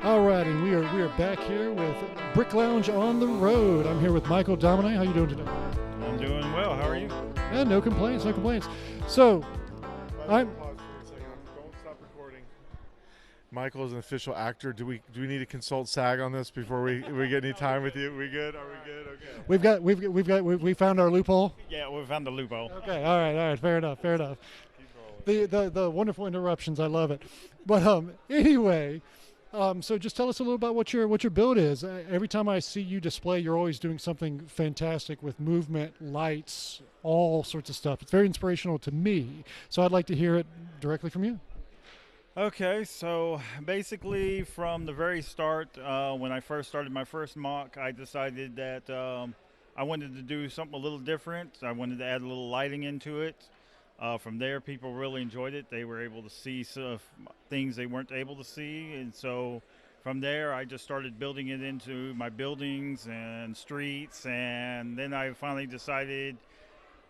All right, and we are back here with Brick Lounge on the road. I'm here with Michael Dominy. How you doing today? I'm doing well. How are you? Yeah, no complaints, no complaints. So, I'm Pause for a second. Don't stop recording. Michael is an official actor. Do we need to consult SAG on this before we get any time with you? We good? Are we good? Okay. we found our loophole. Yeah, we found the loophole. Okay, all right, fair enough. Keep rolling. The wonderful interruptions, I love it. But anyway. So just tell us a little about what your build is. Every time I see you display, you're always doing something fantastic with movement, lights, all sorts of stuff. It's very inspirational to me. So I'd like to hear it directly from you. Okay, so basically from the very start, when I first started my first mock, I decided that I wanted to do something a little different. I wanted to add a little lighting into it. From there, people really enjoyed it. They were able to see things they weren't able to see. And so from there, I just started building it into my buildings and streets. And then I finally decided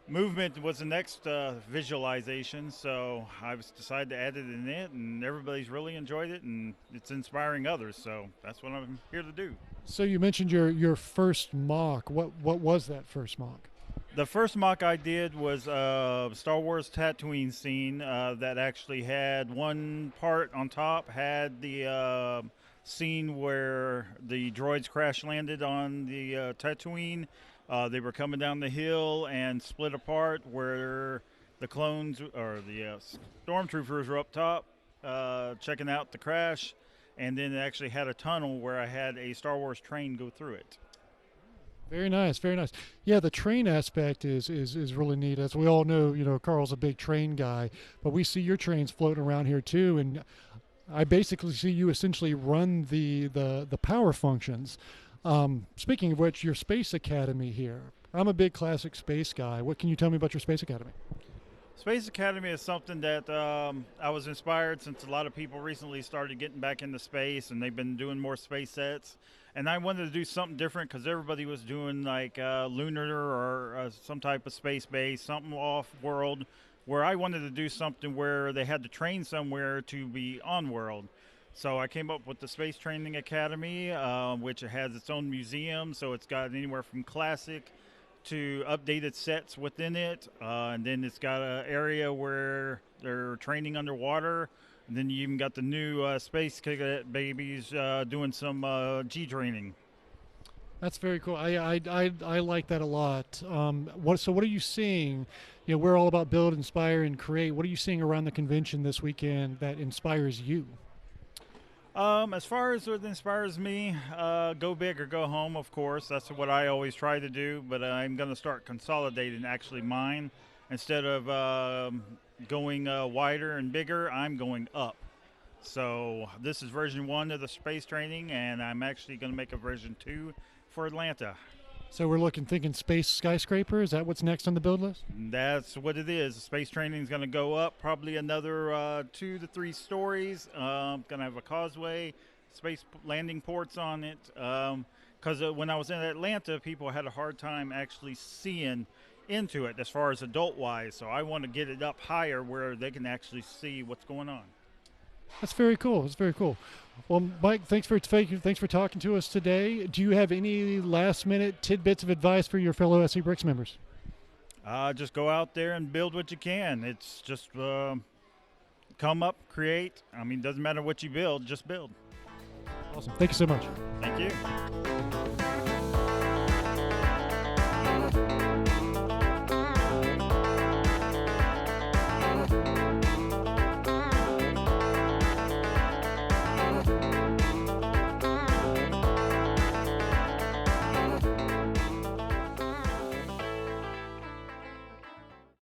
movement was the next visualization. So I decided to add it in it, and everybody's really enjoyed it, and it's inspiring others. So that's what I'm here to do. So you mentioned your first mock. What was that first mock? The first mock I did was Star Wars Tatooine scene that actually had one part on top, had the scene where the droids crash landed on the Tatooine. They were coming down the hill and split apart where the clones or the stormtroopers were up top checking out the crash. And then it actually had a tunnel where I had a Star Wars train go through it. Very nice, very nice. Yeah, the train aspect is really neat. As we all know, Carl's a big train guy, but we see your trains floating around here too, and I basically see you essentially run the power functions. Speaking of which, your Space Academy here. I'm a big classic space guy. What can you tell me about your Space Academy? Space Academy is something that I was inspired since a lot of people recently started getting back into space, and they've been doing more space sets. And I wanted to do something different because everybody was doing like lunar or some type of space base, something off-world, where I wanted to do something where they had to train somewhere to be on-world. So I came up with the Space Training Academy, which has its own museum. So it's got anywhere from classic to updated sets within it. And then it's got an area where they're training underwater. And then you even got the new space cadet babies doing some G training. That's very cool. I like that a lot. So what are you seeing? We're all about build, inspire, and create. What are you seeing around the convention this weekend that inspires you? As far as what inspires me, go big or go home, of course. That's what I always try to do, but I'm going to start consolidating actually mine. Instead of going wider and bigger, I'm going up. So this is version 1 of the space training, and I'm actually going to make a version 2 for Atlanta. So we're thinking space skyscraper. Is that what's next on the build list? That's what it is. The space training is going to go up probably another 2 to 3 stories. Going to have a causeway, space landing ports on it. Because when I was in Atlanta, people had a hard time actually seeing into it as far as adult-wise. So I want to get it up higher where they can actually see what's going on. That's very cool. That's very cool. Well, Mike, thanks for talking to us today. Do you have any last-minute tidbits of advice for your fellow SC Bricks members? Just go out there and build what you can. It's just come up, create. I mean, doesn't matter what you build, just build. Awesome. Thank you so much. Thank you.